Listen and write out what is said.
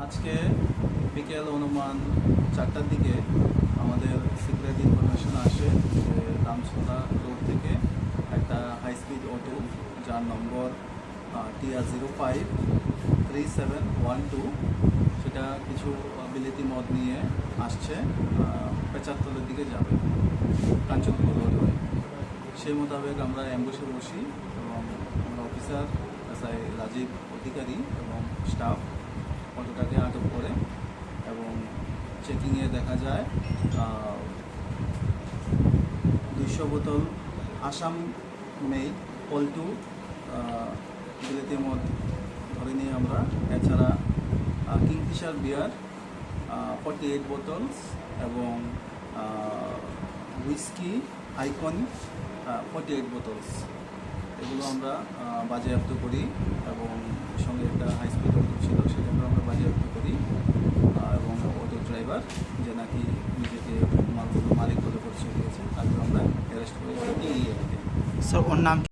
আজকে বিকেল অনুমান 4টার দিকে আমাদের সিক্রেট ইনফরমেশন আসে যে রামসোলা রোড থেকে একটা হাই স্পিড অটো যার নম্বর TR053712 সেটা কিছু বিলেতি মদ নিয়ে আসছে পেচারতলের দিকে যাবে কাঞ্চনপুর রোড হয়ে। সেই মোতাবেক আমরা অ্যাম্বুসে বসি এবং আমরা অফিসার এসআই রাজীব অধিকারী এবং স্টাফ অটোটাকে আটক করে এবং চেকিংয়ে দেখা যায় 200 বোতল আসাম মেড পল্টু বিলেতি মদ ধরে নিয়ে আমরা। এছাড়া কিংফিশার বিয়ার 48 বোতলস এবং হুইস্কি আইকন 48 বোতলস এগুলো আমরা বাজেয়াপ্ত করি এবং সঙ্গে একটা হাই স্পিড অটো ছিল সেটাকে আমরা বাজেয়াপ্ত করি এবং অটো ড্রাইভার যে নাকি নিজেকে মালিক বলে পরিচয় দিয়েছে তাকে আমরা অ্যারেস্ট করেছি। স্যার ওর নাম